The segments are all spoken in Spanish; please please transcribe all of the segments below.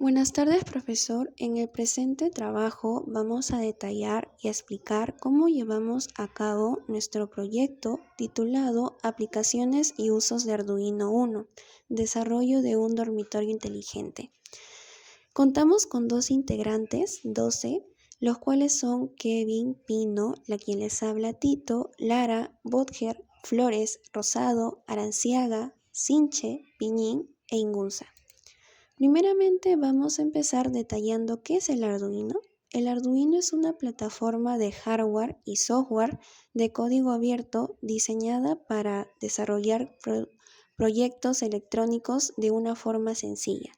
Buenas tardes, profesor. En el presente trabajo vamos a detallar y explicar cómo llevamos a cabo nuestro proyecto titulado Aplicaciones y usos de Arduino Uno, desarrollo de un dormitorio inteligente. Contamos con dos integrantes, 12, los cuales son Kevin, Pino, la quien les habla Tito, Lara, Bodger, Flores, Rosado, Aranciaga, Sinche, Piñín e Ingunza. Primeramente vamos a empezar detallando qué es el Arduino. El Arduino es una plataforma de hardware y software de código abierto diseñada para desarrollar proyectos electrónicos de una forma sencilla.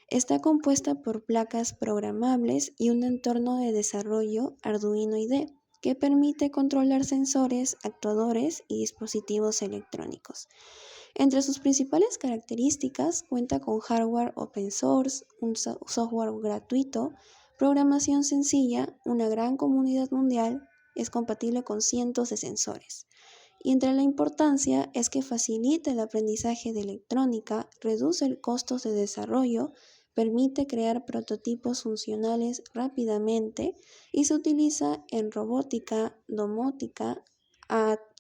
Está compuesta por placas programables y un entorno de desarrollo Arduino IDE que permite controlar sensores, actuadores y dispositivos electrónicos. Entre sus principales características cuenta con hardware open source, un software gratuito, programación sencilla, una gran comunidad mundial, es compatible con cientos de sensores. Y entre la importancia es que facilita el aprendizaje de electrónica, reduce el costos de desarrollo, permite crear prototipos funcionales rápidamente y se utiliza en robótica, domótica,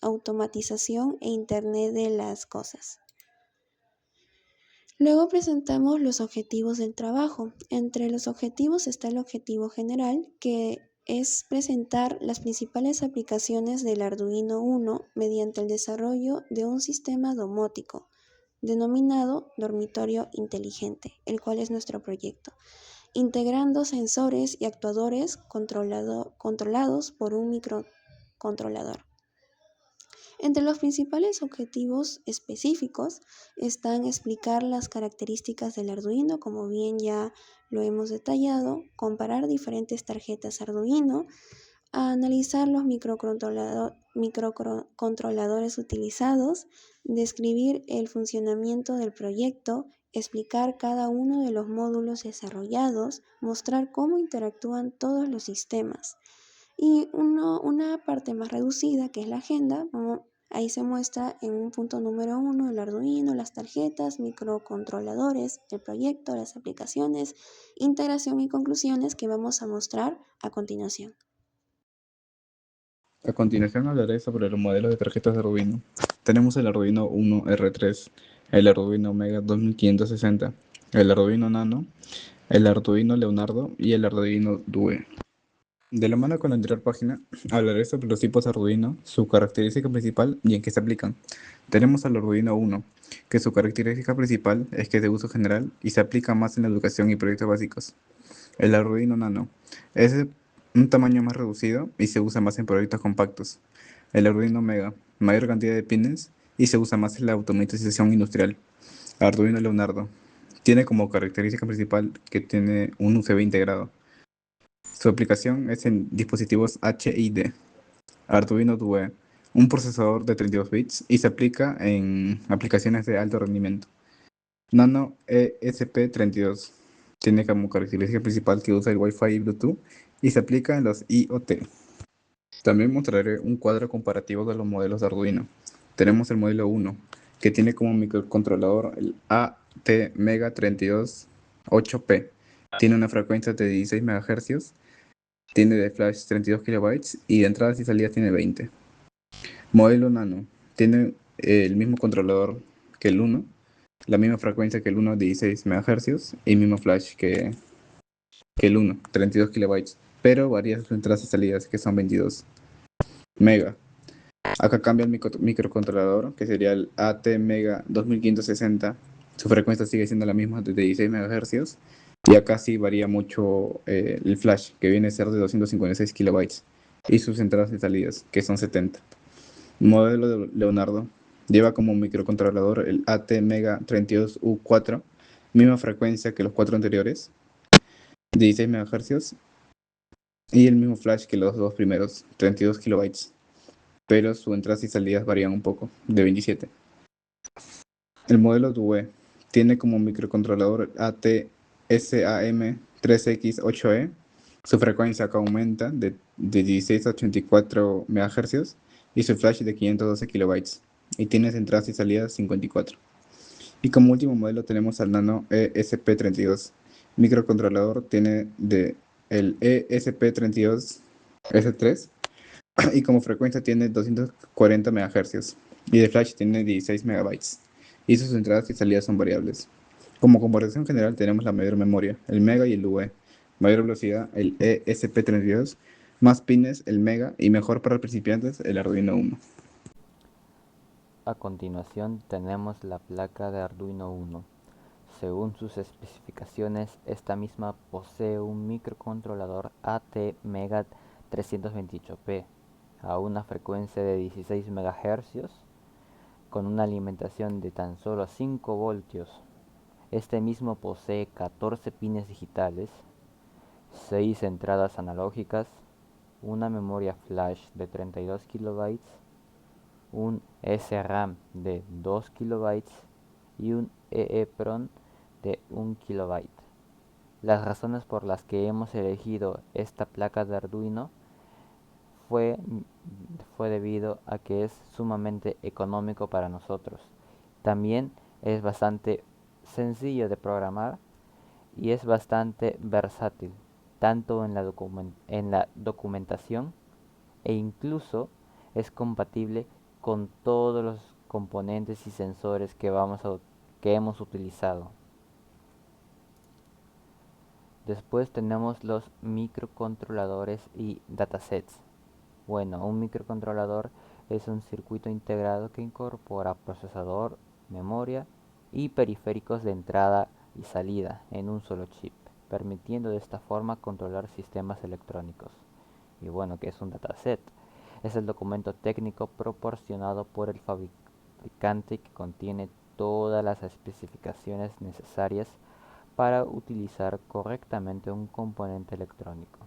automatización e Internet de las cosas. Luego presentamos los objetivos del trabajo. Entre los objetivos está el objetivo general, que es presentar las principales aplicaciones del Arduino Uno mediante el desarrollo de un sistema domótico, denominado dormitorio inteligente, el cual es nuestro proyecto, integrando sensores y actuadores controlados por un microcontrolador. Entre los principales objetivos específicos están explicar las características del Arduino, como bien ya lo hemos detallado, comparar diferentes tarjetas Arduino, analizar los microcontroladores utilizados, describir el funcionamiento del proyecto, explicar cada uno de los módulos desarrollados, mostrar cómo interactúan todos los sistemas. Y una parte más reducida, que es la agenda, ahí se muestra en un punto número 1 el Arduino, las tarjetas, microcontroladores, el proyecto, las aplicaciones, integración y conclusiones que vamos a mostrar a continuación. A continuación hablaré sobre los modelos de tarjetas de Arduino. Tenemos el Arduino Uno R3, el Arduino Mega 2560, el Arduino Nano, el Arduino Leonardo y el Arduino Due. De la mano con la anterior página, hablaré sobre los tipos de Arduino, su característica principal y en qué se aplican. Tenemos al Arduino Uno, que su característica principal es que es de uso general y se aplica más en la educación y proyectos básicos. El Arduino Nano es de un tamaño más reducido y se usa más en proyectos compactos. El Arduino Mega, mayor cantidad de pines y se usa más en la automatización industrial. Arduino Leonardo tiene como característica principal que tiene un USB integrado. Su aplicación es en dispositivos HID. Arduino Due, un procesador de 32 bits y se aplica en aplicaciones de alto rendimiento. Nano ESP32 tiene como característica principal que usa el Wi-Fi y Bluetooth y se aplica en los IoT. También mostraré un cuadro comparativo de los modelos de Arduino. Tenemos el modelo 1, que tiene como microcontrolador el ATmega328P. Tiene una frecuencia de 16 MHz, tiene de flash 32 KB y de entradas y salidas tiene 20. Modelo Nano tiene el mismo controlador que el 1, la misma frecuencia que el 1, 16 MHz, y mismo flash que el 1, 32 KB, pero varía sus entradas y salidas, que son 22 Mega. Acá cambia el microcontrolador, que sería el ATmega 2560. Su frecuencia sigue siendo la misma, de 16 MHz. Y acá sí varía mucho el flash, que viene a ser de 256 KB. Y sus entradas y salidas, que son 70. Modelo de Leonardo lleva como microcontrolador el ATmega32U4, misma frecuencia que los 4 anteriores, 16 MHz, y el mismo flash que los dos primeros, 32 KB, pero sus entradas y salidas varían un poco, de 27. El modelo Due tiene como microcontrolador ATSAM3X8E. Su frecuencia acá aumenta de 16 a 84 MHz y su flash de 512 KB. Y tiene entradas y salidas 54. Y como último modelo tenemos al Nano ESP32, Microcontrolador tiene el ESP32S3 y como frecuencia tiene 240 MHz y de flash tiene 16 megabytes y sus entradas y salidas son variables. Como comparación general tenemos la mayor memoria, el Mega y el UE, mayor velocidad, el ESP32, más pines, el Mega y mejor para principiantes, el Arduino Uno. A continuación tenemos la placa de Arduino Uno. Según sus especificaciones, esta misma posee un microcontrolador ATmega 328P a una frecuencia de 16 MHz con una alimentación de tan solo 5 voltios. Este mismo posee 14 pines digitales, 6 entradas analógicas, una memoria flash de 32 kilobytes, un SRAM de 2 kilobytes y un EEPROM de 1 kilobyte. Las razones por las que hemos elegido esta placa de Arduino fue, fue debido a que es sumamente económico para nosotros. También es bastante sencillo de programar y es bastante versátil, tanto en la documentación e incluso es compatible con todos los componentes y sensores que hemos utilizado. Después tenemos los microcontroladores y datasets. Bueno, un microcontrolador es un circuito integrado que incorpora procesador, memoria y periféricos de entrada y salida en un solo chip, permitiendo de esta forma controlar sistemas electrónicos. Y bueno, ¿qué es un dataset? Es el documento técnico proporcionado por el fabricante que contiene todas las especificaciones necesarias para utilizar correctamente un componente electrónico.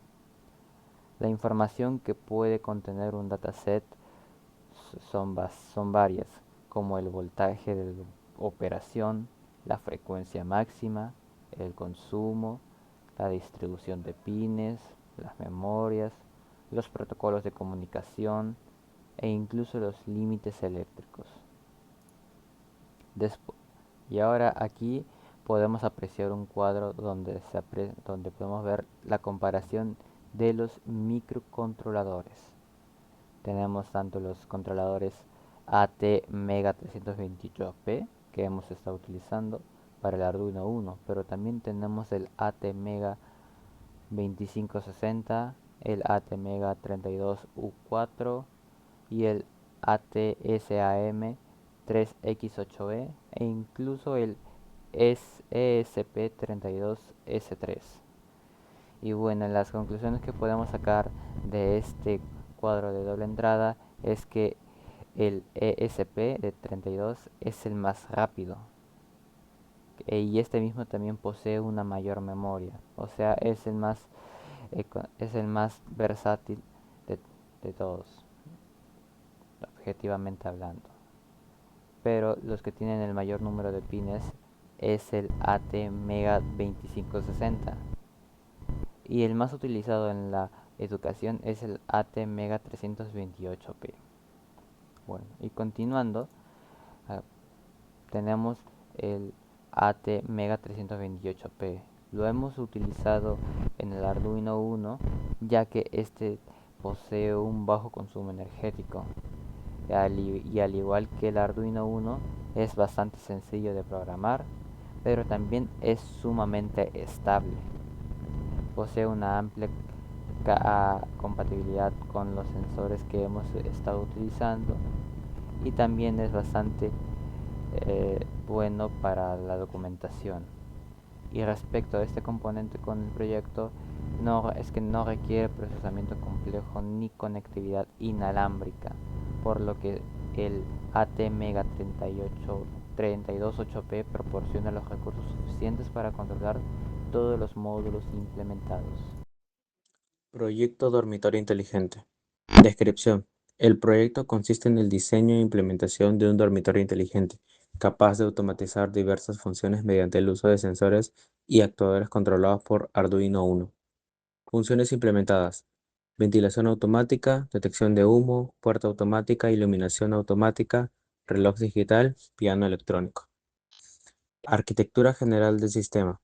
La información que puede contener un dataset son varias, como el voltaje de operación, la frecuencia máxima, el consumo, la distribución de pines, las memorias, los protocolos de comunicación e incluso los límites eléctricos. Despu- y ahora aquí podemos apreciar un cuadro donde podemos ver la comparación de los microcontroladores. Tenemos tanto los controladores ATmega 328P que hemos estado utilizando para el Arduino Uno, pero también tenemos el ATmega 2560, el ATmega 32U4 y el ATSAM 3X8E e incluso el ESP32S3. Y bueno, las conclusiones que podemos sacar de este cuadro de doble entrada es que el ESP de 32 es el más rápido y este mismo también posee una mayor memoria, o sea, es el más versátil de, de todos, objetivamente hablando. Pero los que tienen el mayor número de pines es el ATmega 2560 y el más utilizado en la educación es el ATmega 328P. Bueno, y continuando, ah, tenemos el ATmega 328P. Lo hemos utilizado en el Arduino Uno ya que este posee un bajo consumo energético y al igual que el Arduino Uno es bastante sencillo de programar, pero también es sumamente estable. Posee una amplia compatibilidad con los sensores que hemos estado utilizando y también es bastante bueno para la documentación. Y respecto a este componente con el proyecto, es que no requiere procesamiento complejo ni conectividad inalámbrica, por lo que el ATmega 328P proporciona los recursos suficientes para controlar todos los módulos implementados. Proyecto Dormitorio Inteligente. Descripción. El proyecto consiste en el diseño e implementación de un dormitorio inteligente, capaz de automatizar diversas funciones mediante el uso de sensores y actuadores controlados por Arduino Uno. Funciones implementadas: ventilación automática, detección de humo, puerta automática, iluminación automática, reloj digital, piano electrónico. Arquitectura general del sistema.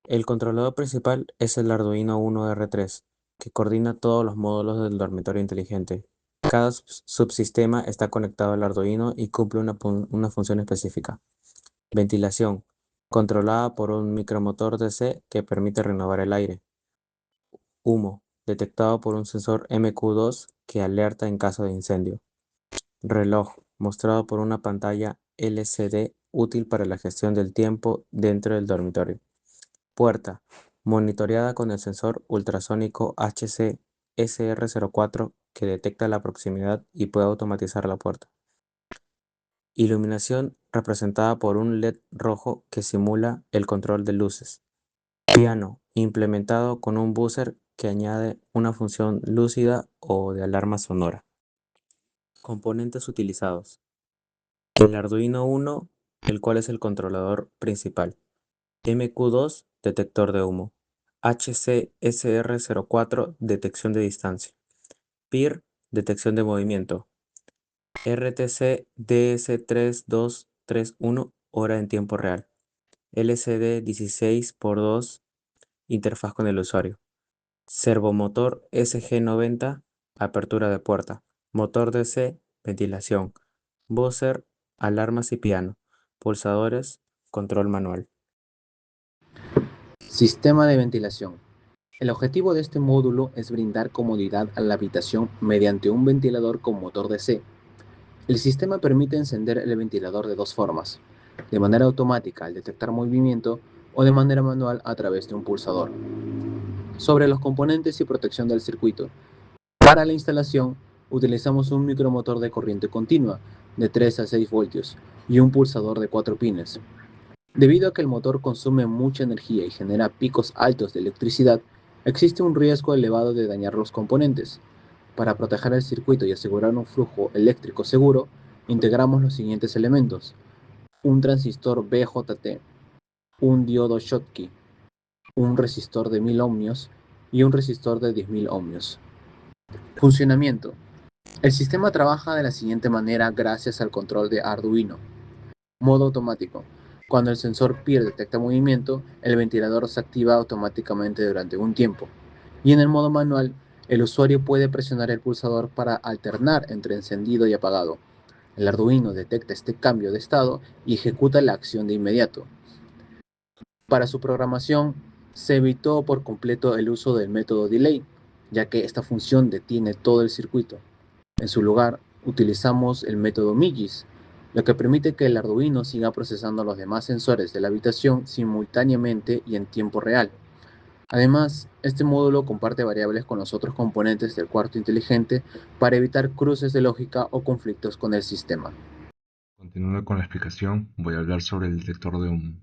El controlador principal es el Arduino Uno R3, que coordina todos los módulos del dormitorio inteligente. Cada subsistema está conectado al Arduino y cumple una función específica. Ventilación, controlada por un micromotor DC que permite renovar el aire. Humo, detectado por un sensor MQ2 que alerta en caso de incendio. Reloj, mostrado por una pantalla LCD útil para la gestión del tiempo dentro del dormitorio. Puerta, monitoreada con el sensor ultrasónico HC SR04 que detecta la proximidad y puede automatizar la puerta. Iluminación, representada por un LED rojo que simula el control de luces. Piano, implementado con un buzzer que añade una función lúcida o de alarma sonora. Componentes utilizados. El Arduino Uno, el cual es el controlador principal. MQ2, detector de humo. HCSR04, detección de distancia. PIR, detección de movimiento. RTC DS3231, hora en tiempo real. LCD 16x2, interfaz con el usuario. Servomotor SG90, apertura de puerta. Motor DC, ventilación. Buzzer, alarmas y piano. Pulsadores, control manual. Sistema de ventilación. El objetivo de este módulo es brindar comodidad a la habitación mediante un ventilador con motor DC. El sistema permite encender el ventilador de dos formas, de manera automática al detectar movimiento o de manera manual a través de un pulsador. Sobre los componentes y protección del circuito. Para la instalación, utilizamos un micromotor de corriente continua de 3 a 6 voltios y un pulsador de 4 pines. Debido a que el motor consume mucha energía y genera picos altos de electricidad, existe un riesgo elevado de dañar los componentes. Para proteger el circuito y asegurar un flujo eléctrico seguro, integramos los siguientes elementos: un transistor BJT, un diodo Schottky, un resistor de 1000 ohmios y un resistor de 10.000 ohmios. Funcionamiento. El sistema trabaja de la siguiente manera gracias al control de Arduino. Modo automático. Cuando el sensor PIR detecta movimiento, el ventilador se activa automáticamente durante un tiempo. Y en el modo manual, el usuario puede presionar el pulsador para alternar entre encendido y apagado. El Arduino detecta este cambio de estado y ejecuta la acción de inmediato. Para su programación, se evitó por completo el uso del método delay, ya que esta función detiene todo el circuito. En su lugar, utilizamos el método MIGIS, lo que permite que el Arduino siga procesando los demás sensores de la habitación simultáneamente y en tiempo real. Además, este módulo comparte variables con los otros componentes del cuarto inteligente para evitar cruces de lógica o conflictos con el sistema. Continuando con la explicación, voy a hablar sobre el detector de humo.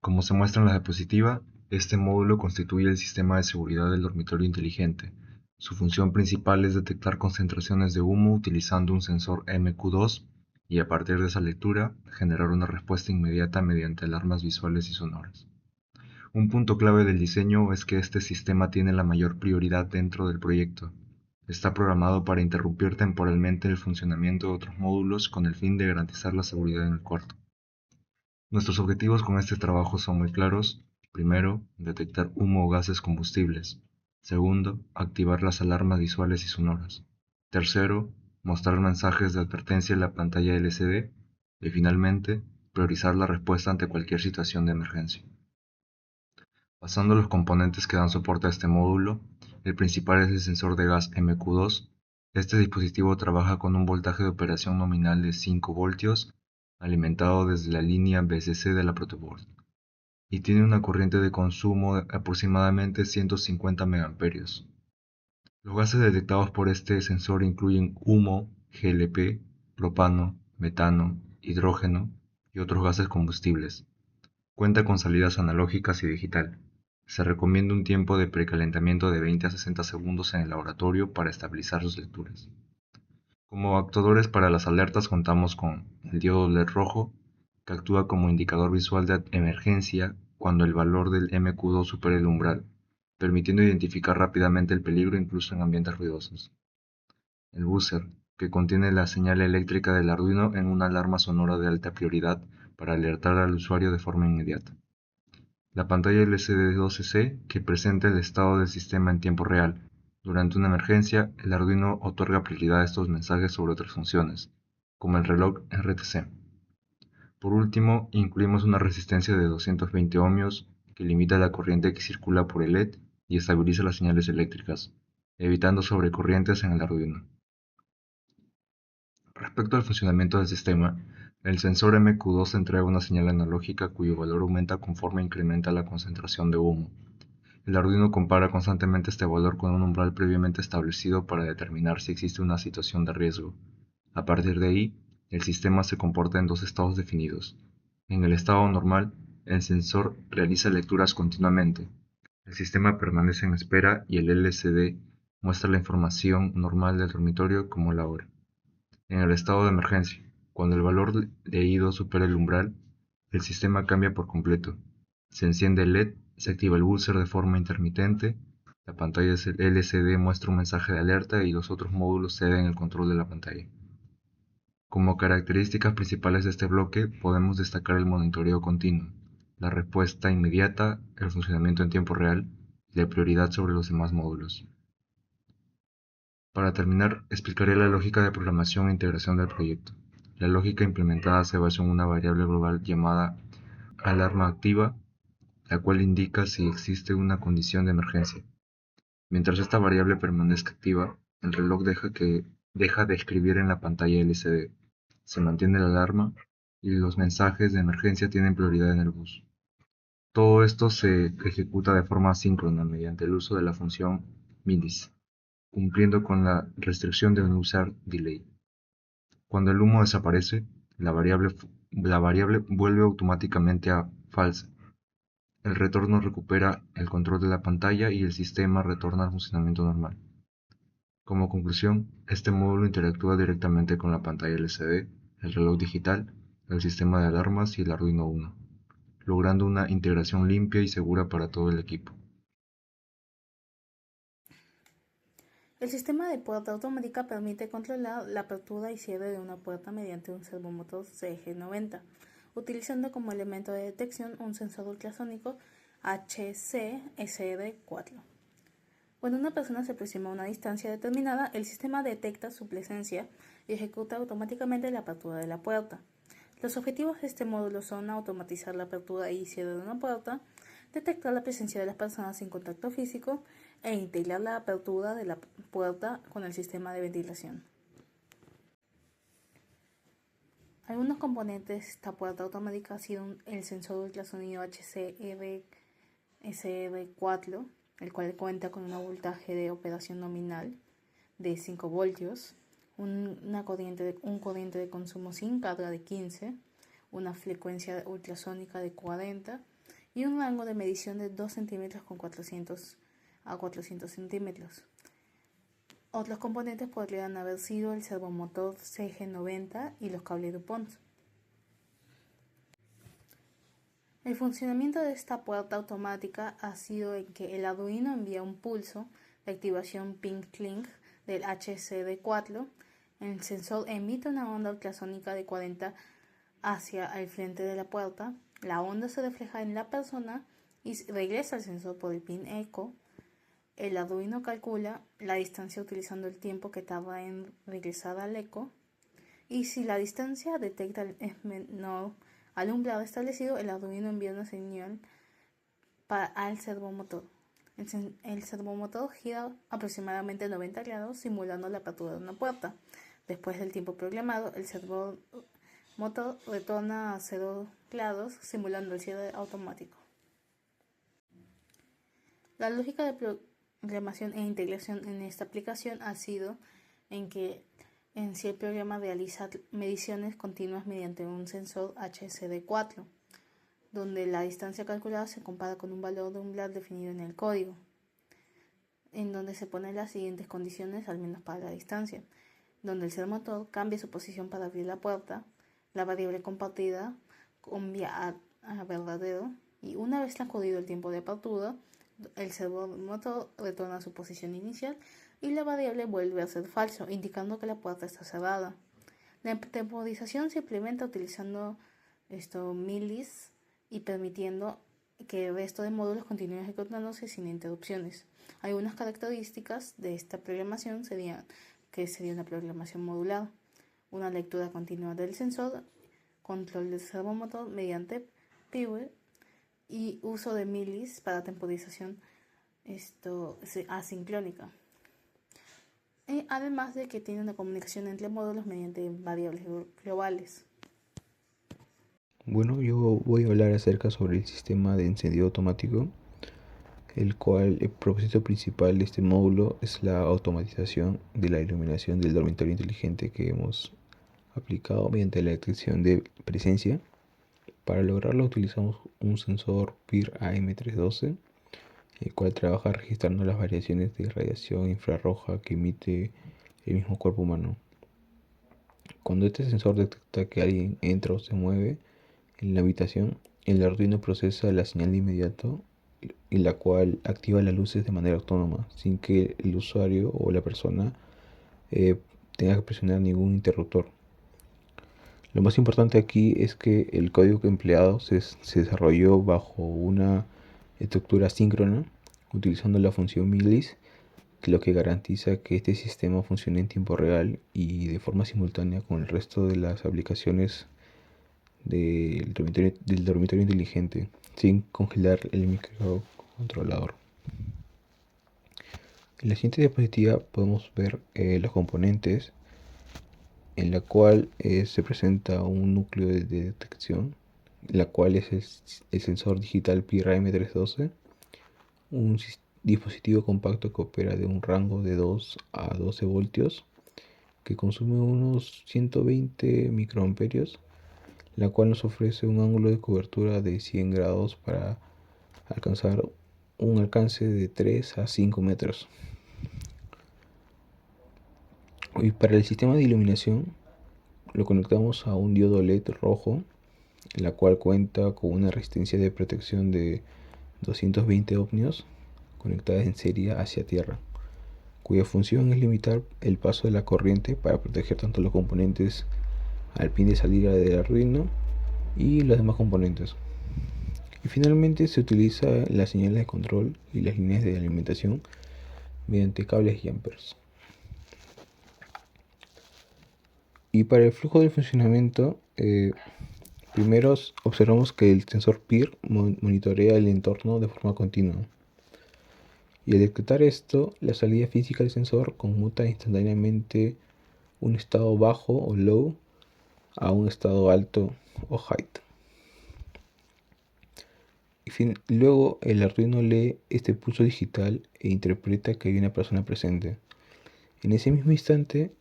Como se muestra en la diapositiva, este módulo constituye el sistema de seguridad del dormitorio inteligente. Su función principal es detectar concentraciones de humo utilizando un sensor MQ2 y a partir de esa lectura generar una respuesta inmediata mediante alarmas visuales y sonoras. Un punto clave del diseño es que este sistema tiene la mayor prioridad dentro del proyecto. Está programado para interrumpir temporalmente el funcionamiento de otros módulos con el fin de garantizar la seguridad en el cuarto. Nuestros objetivos con este trabajo son muy claros. Primero, detectar humo o gases combustibles. Segundo, activar las alarmas visuales y sonoras. Tercero, mostrar mensajes de advertencia en la pantalla LCD. Y finalmente, priorizar la respuesta ante cualquier situación de emergencia. Pasando a los componentes que dan soporte a este módulo, el principal es el sensor de gas MQ2. Este dispositivo trabaja con un voltaje de operación nominal de 5 voltios, alimentado desde la línea VCC de la protoboard, y tiene una corriente de consumo de aproximadamente 150 mA. Los gases detectados por este sensor incluyen humo, GLP, propano, metano, hidrógeno y otros gases combustibles. Cuenta con salidas analógicas y digital. Se recomienda un tiempo de precalentamiento de 20 a 60 segundos en el laboratorio para estabilizar sus lecturas. Como actuadores para las alertas contamos con el diodo LED rojo, que actúa como indicador visual de emergencia cuando el valor del MQ2 supera el umbral, permitiendo identificar rápidamente el peligro incluso en ambientes ruidosos. El buzzer, que contiene la señal eléctrica del Arduino en una alarma sonora de alta prioridad para alertar al usuario de forma inmediata. La pantalla LCD 12C que presenta el estado del sistema en tiempo real. Durante una emergencia, el Arduino otorga prioridad a estos mensajes sobre otras funciones, como el reloj RTC. Por último, incluimos una resistencia de 220 ohmios que limita la corriente que circula por el LED y estabiliza las señales eléctricas, evitando sobrecorrientes en el Arduino. Respecto al funcionamiento del sistema, el sensor MQ2 entrega una señal analógica cuyo valor aumenta conforme incrementa la concentración de humo. El Arduino compara constantemente este valor con un umbral previamente establecido para determinar si existe una situación de riesgo. A partir de ahí, el sistema se comporta en dos estados definidos. En el estado normal, el sensor realiza lecturas continuamente. El sistema permanece en espera y el LCD muestra la información normal del dormitorio como la hora. En el estado de emergencia, cuando el valor leído supera el umbral, el sistema cambia por completo. Se enciende el LED, se activa el buzzer de forma intermitente, la pantalla LCD muestra un mensaje de alerta y los otros módulos ceden el control de la pantalla. Como características principales de este bloque podemos destacar el monitoreo continuo, la respuesta inmediata, el funcionamiento en tiempo real y la prioridad sobre los demás módulos. Para terminar, explicaré la lógica de programación e integración del proyecto. La lógica implementada se basa en una variable global llamada alarma activa, la cual indica si existe una condición de emergencia. Mientras esta variable permanezca activa, el reloj deja de escribir en la pantalla LCD, se mantiene la alarma y los mensajes de emergencia tienen prioridad en el bus. Todo esto se ejecuta de forma asíncrona mediante el uso de la función MIDIS, cumpliendo con la restricción de no usar delay. Cuando el humo desaparece, la variable vuelve automáticamente a false. El retorno recupera el control de la pantalla y el sistema retorna al funcionamiento normal. Como conclusión, este módulo interactúa directamente con la pantalla LCD, el reloj digital, el sistema de alarmas y el Arduino Uno, logrando una integración limpia y segura para todo el equipo. El sistema de puerta automática permite controlar la apertura y cierre de una puerta mediante un servomotor CG90, utilizando como elemento de detección un sensor ultrasónico HC-SR4. Cuando una persona se aproxima a una distancia determinada, el sistema detecta su presencia y ejecuta automáticamente la apertura de la puerta. Los objetivos de este módulo son automatizar la apertura y cierre de una puerta, detectar la presencia de las personas sin contacto físico e integrar la apertura de la puerta con el sistema de ventilación. Algunos componentes de esta puerta automática han sido el sensor ultrasonido HC-SR4, el cual cuenta con un voltaje de operación nominal de 5 voltios, un corriente de consumo sin carga de 15, una frecuencia ultrasónica de 40 y un rango de medición de 2 centímetros con 400 a 400 centímetros. Otros componentes podrían haber sido el servomotor CG90 y los cables DuPont. El funcionamiento de esta puerta automática ha sido en que el Arduino envía un pulso de activación ping-clink del HCD4, el sensor emite una onda ultrasónica de 40 hacia el frente de la puerta, la onda se refleja en la persona y regresa al sensor por el pin eco. El Arduino calcula la distancia utilizando el tiempo que tarda en regresar al eco, y si la distancia detecta es menor al umbral establecido, el Arduino envía una señal al servomotor. El servomotor gira aproximadamente 90 grados simulando la apertura de una puerta. Después del tiempo programado, el servomotor retorna a 0 grados simulando el cierre automático. La lógica de programación e integración en esta aplicación ha sido en que si el programa realiza mediciones continuas mediante un sensor HCD4, donde la distancia calculada se compara con un valor de umbral definido en el código, en donde se ponen las siguientes condiciones, al menos para la distancia, donde el servomotor cambia su posición para abrir la puerta, la variable compartida cambia a verdadero, y una vez transcurrido el tiempo de apertura, el servomotor retorna a su posición inicial y la variable vuelve a ser falso, indicando que la puerta está cerrada. La temporización se implementa utilizando MIDIS y permitiendo que el resto de módulos continúen ejecutándose sin interrupciones. Algunas características de esta programación sería una programación modular, una lectura continua del sensor, control del servomotor mediante PIWIR y uso de milis para temporización asincrónica. Además de que tiene una comunicación entre módulos mediante variables globales. Bueno, yo voy a hablar acerca sobre el sistema de encendido automático, el cual el propósito principal de este módulo es la automatización de la iluminación del dormitorio inteligente que hemos aplicado mediante la detección de presencia. Para lograrlo utilizamos un sensor PIR AM312, el cual trabaja registrando las variaciones de radiación infrarroja que emite el mismo cuerpo humano. Cuando este sensor detecta que alguien entra o se mueve en la habitación, el Arduino procesa la señal de inmediato, en la cual activa las luces de manera autónoma, sin que el usuario o la persona tenga que presionar ningún interruptor. Lo más importante aquí es que el código empleado se desarrolló bajo una estructura síncrona, utilizando la función milis, lo que garantiza que este sistema funcione en tiempo real y de forma simultánea con el resto de las aplicaciones del dormitorio inteligente, sin congelar el microcontrolador. En la siguiente diapositiva podemos ver los componentes, en la cual se presenta un núcleo de detección, la cual es el sensor digital PIR-AM312, un dispositivo compacto que opera de un rango de 2 a 12 voltios, que consume unos 120 microamperios, la cual nos ofrece un ángulo de cobertura de 100 grados para alcanzar un alcance de 3 a 5 metros. Y para el sistema de iluminación lo conectamos a un diodo LED rojo, la cual cuenta con una resistencia de protección de 220 ohmios conectada en serie hacia tierra, cuya función es limitar el paso de la corriente para proteger tanto los componentes al pin de salida del Arduino y los demás componentes. Y finalmente se utiliza las señales de control y las líneas de alimentación mediante cables jumpers. Y para el flujo de funcionamiento, primero observamos que el sensor PIR monitorea el entorno de forma continua. Y al detectar esto, la salida física del sensor conmuta instantáneamente un estado bajo o low a un estado alto o height. Luego el Arduino lee este pulso digital e interpreta que hay una persona presente. En ese mismo instante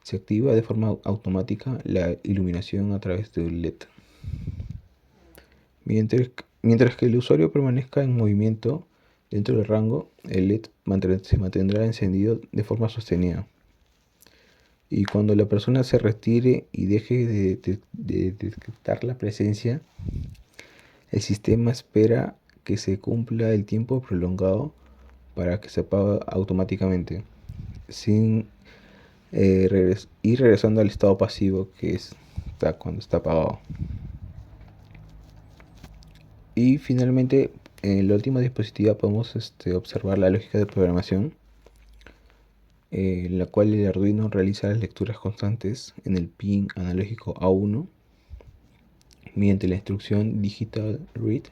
se activa de forma automática la iluminación a través de un LED. Mientras que el usuario permanezca en movimiento dentro del rango, el LED se mantendrá encendido de forma sostenida. Y cuando la persona se retire y deje de detectar la presencia, el sistema espera que se cumpla el tiempo prolongado para que se apague automáticamente, sin ir regresando al estado pasivo que está cuando está apagado. Y finalmente, en la última diapositiva podemos observar la lógica de programación, en la cual el Arduino realiza las lecturas constantes en el pin analógico A1 mediante la instrucción digital read,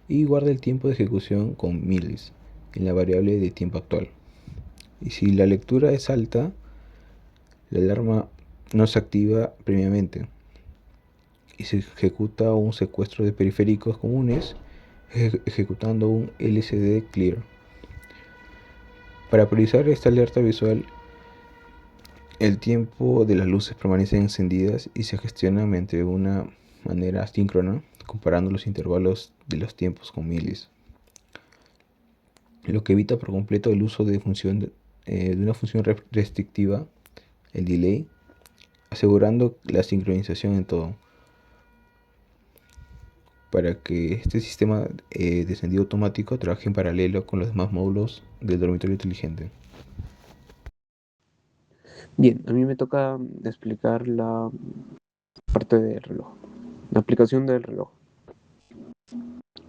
y guarda el tiempo de ejecución con milis en la variable de tiempo actual. Y si la lectura es alta, la alarma no se activa previamente y se ejecuta un secuestro de periféricos comunes ejecutando un LCD clear. Para priorizar esta alerta visual, el tiempo de las luces permanece encendidas y se gestiona mediante una manera asíncrona, comparando los intervalos de los tiempos con milis, lo que evita por completo el uso de una función restrictiva, el delay, asegurando la sincronización en todo, para que este sistema de encendido automático trabaje en paralelo con los demás módulos del dormitorio inteligente. Bien, a mí me toca explicar la parte del reloj, la aplicación del reloj.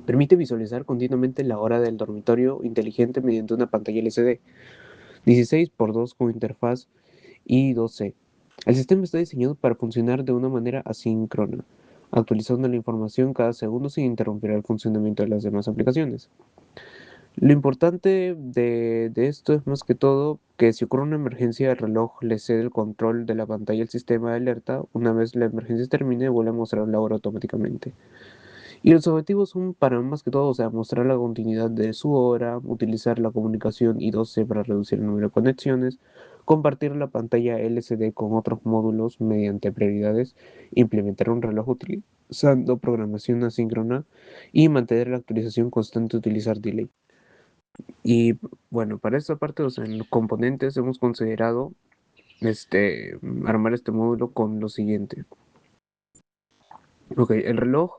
Permite visualizar continuamente la hora del dormitorio inteligente mediante una pantalla LCD 16:2 con interfaz I2C. El sistema está diseñado para funcionar de una manera asíncrona, actualizando la información cada segundo sin interrumpir el funcionamiento de las demás aplicaciones. Lo importante de esto es más que todo que si ocurre una emergencia, el reloj le cede el control de la pantalla al sistema de alerta. Una vez la emergencia termine, vuelve a mostrar la hora automáticamente. Y los objetivos son para más que todo, o sea, mostrar la continuidad de su hora, utilizar la comunicación I2C para reducir el número de conexiones, compartir la pantalla LCD con otros módulos mediante prioridades, implementar un reloj utilizando programación asíncrona y mantener la actualización constante, utilizar delay. Y bueno, para esta parte, o sea, en los componentes hemos considerado armar este módulo con lo siguiente. Ok, el reloj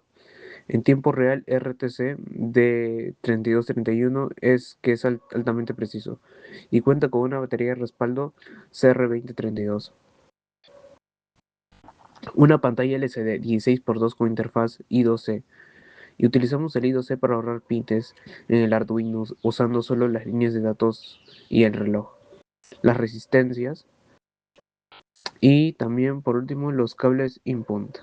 en tiempo real RTC de 3231 es altamente preciso y cuenta con una batería de respaldo CR2032, una pantalla LCD 16:2 con interfaz I2C, y utilizamos el I2C para ahorrar pines en el Arduino usando solo las líneas de datos y el reloj, las resistencias y también por último los cables input.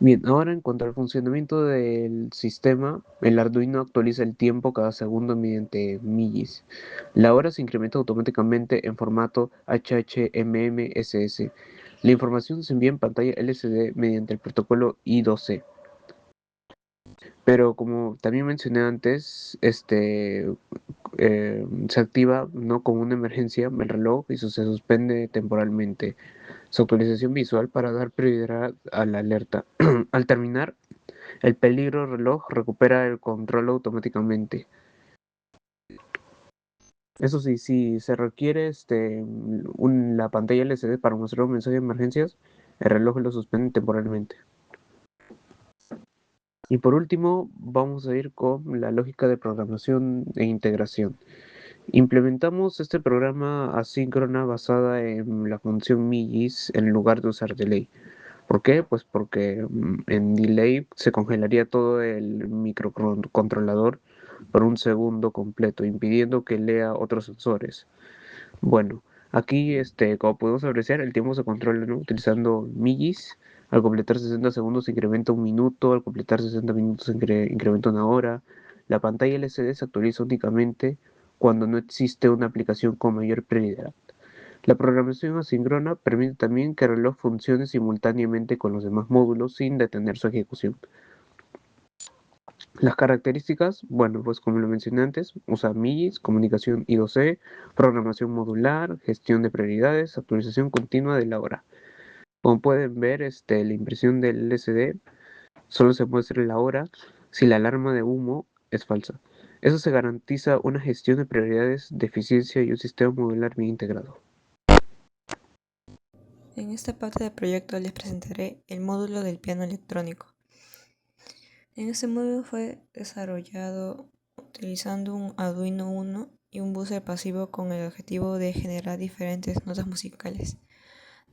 Bien, ahora en cuanto al funcionamiento del sistema, el Arduino actualiza el tiempo cada segundo mediante millis. La hora se incrementa automáticamente en formato HHMMSS. La información se envía en pantalla LCD mediante el protocolo I2C. Pero como también mencioné antes, se activa no como una emergencia el reloj y se suspende temporalmente su actualización visual para dar prioridad a la alerta. Al terminar, el peligro reloj recupera el control automáticamente. Eso sí, si se requiere la pantalla LCD para mostrar un mensaje de emergencias, el reloj lo suspende temporalmente. Y por último, vamos a ir con la lógica de programación e integración. Implementamos este programa asíncrona basada en la función millis en lugar de usar delay. ¿Por qué? Pues porque en delay se congelaría todo el microcontrolador por un segundo completo, impidiendo que lea otros sensores. Bueno, aquí, como podemos apreciar, el tiempo se controla, ¿no? Utilizando millis. Al completar 60 segundos se incrementa un minuto, al completar 60 minutos se incrementa una hora. La pantalla LCD se actualiza únicamente cuando no existe una aplicación con mayor prioridad. La programación asíncrona permite también que el reloj funcione simultáneamente con los demás módulos sin detener su ejecución. Las características, bueno, pues como lo mencioné antes, usa MIGIS, comunicación I2C, programación modular, gestión de prioridades, actualización continua de la hora. Como pueden ver, la impresión del LCD solo se muestra la hora si la alarma de humo es falsa. Eso se garantiza una gestión de prioridades, de eficiencia y un sistema modular bien integrado. En esta parte del proyecto les presentaré el módulo del piano electrónico. En este módulo fue desarrollado utilizando un Arduino Uno y un buzzer pasivo con el objetivo de generar diferentes notas musicales.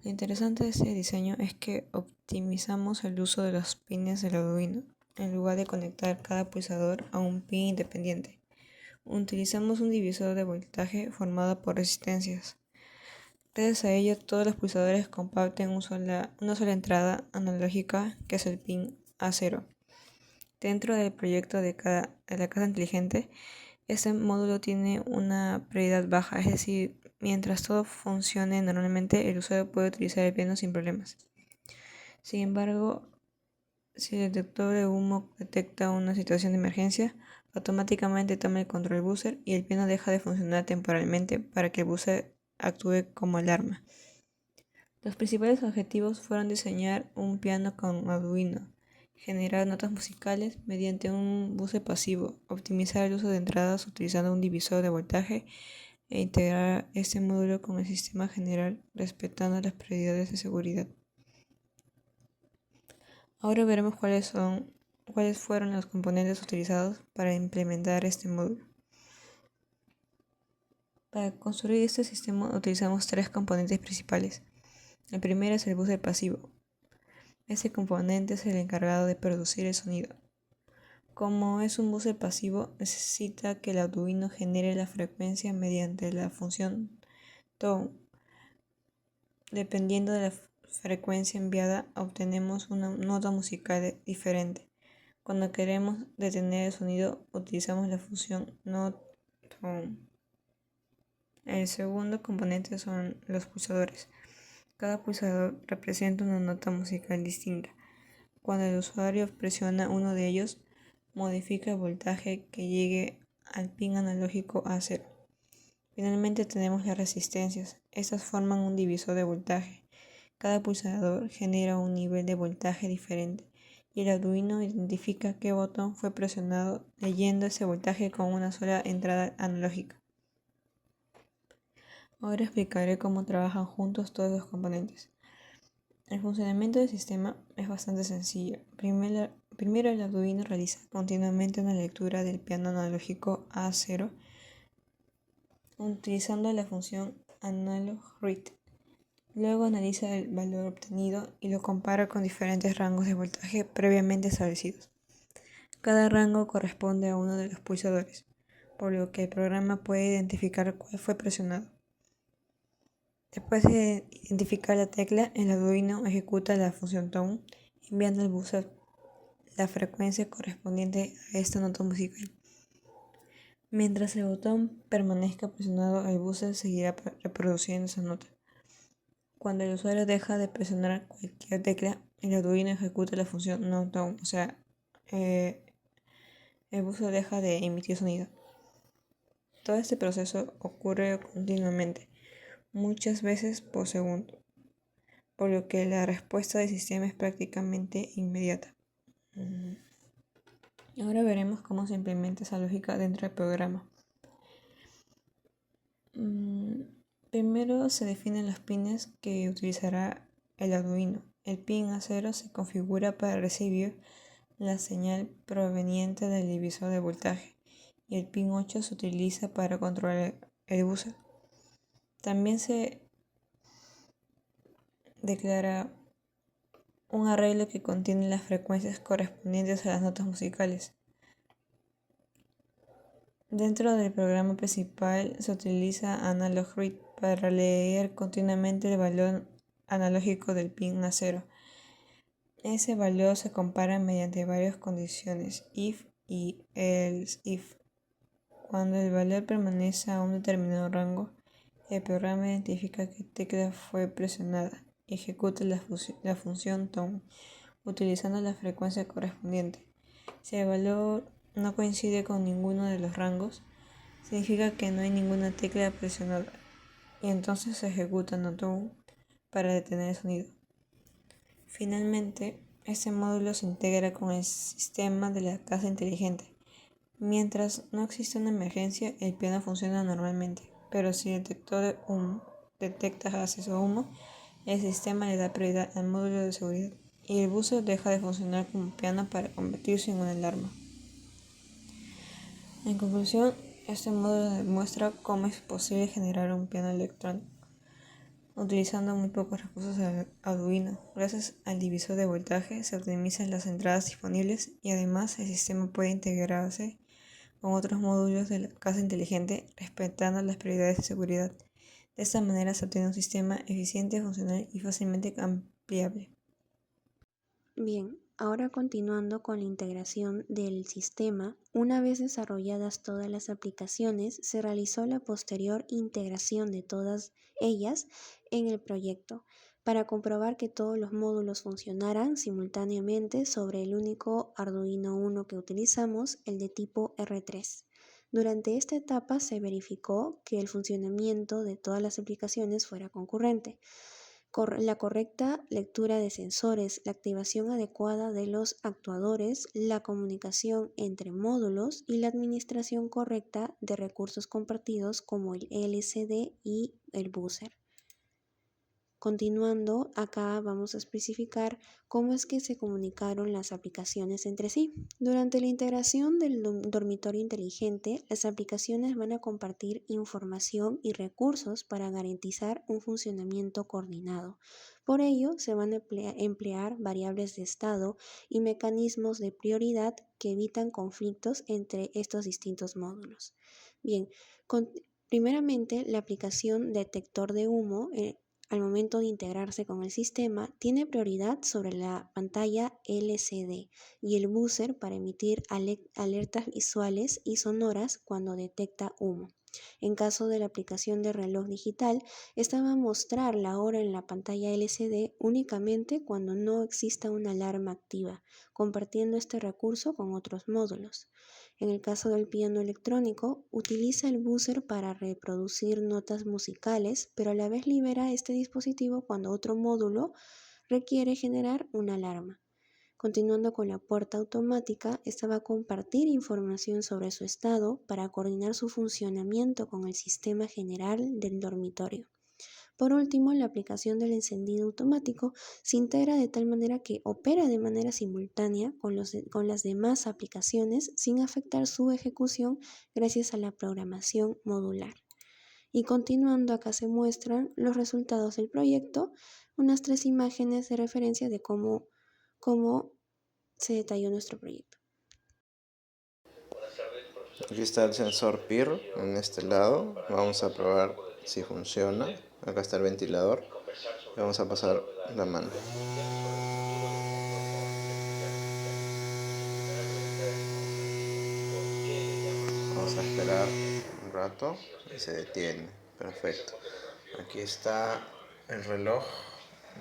Lo interesante de este diseño es que optimizamos el uso de los pines del Arduino. En lugar de conectar cada pulsador a un pin independiente, utilizamos un divisor de voltaje formado por resistencias. Gracias a ello, todos los pulsadores comparten una sola entrada analógica, que es el pin A0. Dentro del proyecto de la casa inteligente, este módulo tiene una prioridad baja, es decir, mientras todo funcione normalmente, el usuario puede utilizar el piano sin problemas. Sin embargo, si el detector de humo detecta una situación de emergencia, automáticamente toma el control buzzer y el piano deja de funcionar temporalmente para que el buzzer actúe como alarma. Los principales objetivos fueron diseñar un piano con Arduino, generar notas musicales mediante un buzzer pasivo, optimizar el uso de entradas utilizando un divisor de voltaje e integrar este módulo con el sistema general respetando las prioridades de seguridad. Ahora veremos cuáles fueron los componentes utilizados para implementar este módulo. Para construir este sistema utilizamos tres componentes principales. El primero es el buzzer pasivo. Este componente es el encargado de producir el sonido. Como es un buzzer pasivo, necesita que el Arduino genere la frecuencia mediante la función tone. Dependiendo de la frecuencia enviada, obtenemos una nota musical diferente. Cuando queremos detener el sonido, utilizamos la función note tone. El segundo componente son los pulsadores. Cada pulsador representa una nota musical distinta. Cuando el usuario presiona uno de ellos, modifica el voltaje que llegue al pin analógico A0. Finalmente tenemos las resistencias. Estas forman un divisor de voltaje. Cada pulsador genera un nivel de voltaje diferente y el Arduino identifica qué botón fue presionado leyendo ese voltaje con una sola entrada analógica. Ahora explicaré cómo trabajan juntos todos los componentes. El funcionamiento del sistema es bastante sencillo. Primero el Arduino realiza continuamente una lectura del piano analógico A0 utilizando la función analog_read. Luego analiza el valor obtenido y lo compara con diferentes rangos de voltaje previamente establecidos. Cada rango corresponde a uno de los pulsadores, por lo que el programa puede identificar cuál fue presionado. Después de identificar la tecla, el Arduino ejecuta la función tone, enviando al buzzer la frecuencia correspondiente a esta nota musical. Mientras el botón permanezca presionado, el buzzer seguirá reproduciendo esa nota. Cuando el usuario deja de presionar cualquier tecla, el Arduino ejecuta la función note tone, o sea, el buzzer deja de emitir sonido. Todo este proceso ocurre continuamente, muchas veces por segundo, por lo que la respuesta del sistema es prácticamente inmediata. Ahora veremos cómo se implementa esa lógica dentro del programa. Primero se definen los pines que utilizará el Arduino. El pin A0 se configura para recibir la señal proveniente del divisor de voltaje y el pin 8 se utiliza para controlar el buzzer. También se declara un arreglo que contiene las frecuencias correspondientes a las notas musicales. Dentro del programa principal se utiliza analog_read para leer continuamente el valor analógico del pin A0. Ese valor se compara mediante varias condiciones if y else if. Cuando el valor permanece a un determinado rango, el programa identifica qué tecla fue presionada y ejecuta la función tone utilizando la frecuencia correspondiente. Si el valor no coincide con ninguno de los rangos, significa que no hay ninguna tecla presionada y entonces se ejecuta note tone para detener el sonido. Finalmente, este módulo se integra con el sistema de la casa inteligente. Mientras no existe una emergencia, el piano funciona normalmente, pero si el detector de humo detecta gases o humo, el sistema le da prioridad al módulo de seguridad y el buzzer deja de funcionar como piano para convertirse en una alarma. En conclusión, este módulo demuestra cómo es posible generar un piano electrónico utilizando muy pocos recursos del Arduino. Gracias al divisor de voltaje se optimizan las entradas disponibles y además el sistema puede integrarse con otros módulos de la casa inteligente respetando las prioridades de seguridad. De esta manera se obtiene un sistema eficiente, funcional y fácilmente ampliable. Bien, ahora continuando con la integración del sistema, una vez desarrolladas todas las aplicaciones, se realizó la posterior integración de todas ellas en el proyecto para comprobar que todos los módulos funcionaran simultáneamente sobre el único Arduino Uno que utilizamos, el de tipo R3. Durante esta etapa se verificó que el funcionamiento de todas las aplicaciones fuera concurrente. La correcta lectura de sensores, la activación adecuada de los actuadores, la comunicación entre módulos y la administración correcta de recursos compartidos como el LCD y el buzzer. Continuando, acá vamos a especificar cómo es que se comunicaron las aplicaciones entre sí. Durante la integración del dormitorio inteligente, las aplicaciones van a compartir información y recursos para garantizar un funcionamiento coordinado. Por ello, se van a emplear variables de estado y mecanismos de prioridad que evitan conflictos entre estos distintos módulos. Bien, primeramente, la aplicación detector de humo al momento de integrarse con el sistema, tiene prioridad sobre la pantalla LCD y el buzzer para emitir alertas visuales y sonoras cuando detecta humo. En caso de la aplicación de reloj digital, esta va a mostrar la hora en la pantalla LCD únicamente cuando no exista una alarma activa, compartiendo este recurso con otros módulos. En el caso del piano electrónico, utiliza el buzzer para reproducir notas musicales, pero a la vez libera este dispositivo cuando otro módulo requiere generar una alarma. Continuando con la puerta automática, esta va a compartir información sobre su estado para coordinar su funcionamiento con el sistema general del dormitorio. Por último, la aplicación del encendido automático se integra de tal manera que opera de manera simultánea con las demás aplicaciones sin afectar su ejecución gracias a la programación modular. Y continuando, acá se muestran los resultados del proyecto, unas 3 imágenes de referencia de cómo se detalló nuestro proyecto. Aquí está el sensor PIR en este lado. Vamos a probar si funciona. Acá está el ventilador. Vamos a pasar la mano. Vamos a esperar un rato y se detiene. Perfecto. Aquí está el reloj.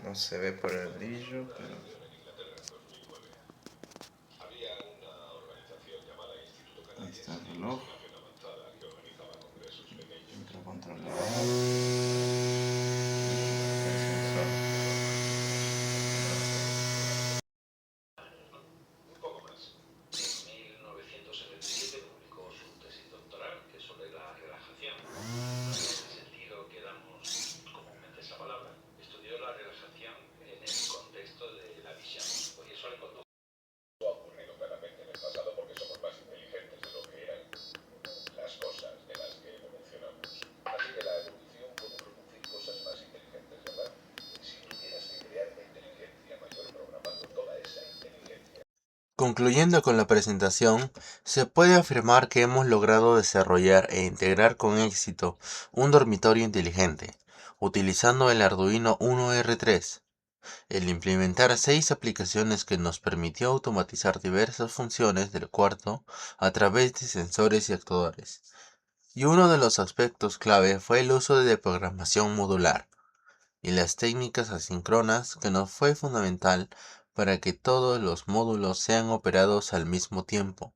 No se ve por el brillo, pero ahí está el reloj. Microcontrolador. Concluyendo con la presentación, se puede afirmar que hemos logrado desarrollar e integrar con éxito un dormitorio inteligente, utilizando el Arduino Uno R3. El implementar 6 aplicaciones que nos permitió automatizar diversas funciones del cuarto a través de sensores y actuadores. Y uno de los aspectos clave fue el uso de programación modular y las técnicas asíncronas que nos fue fundamental para que todos los módulos sean operados al mismo tiempo,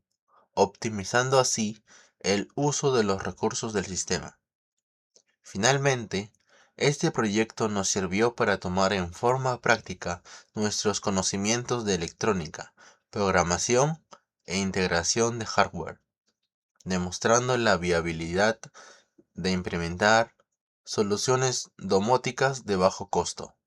optimizando así el uso de los recursos del sistema. Finalmente, este proyecto nos sirvió para tomar en forma práctica nuestros conocimientos de electrónica, programación e integración de hardware, demostrando la viabilidad de implementar soluciones domóticas de bajo costo.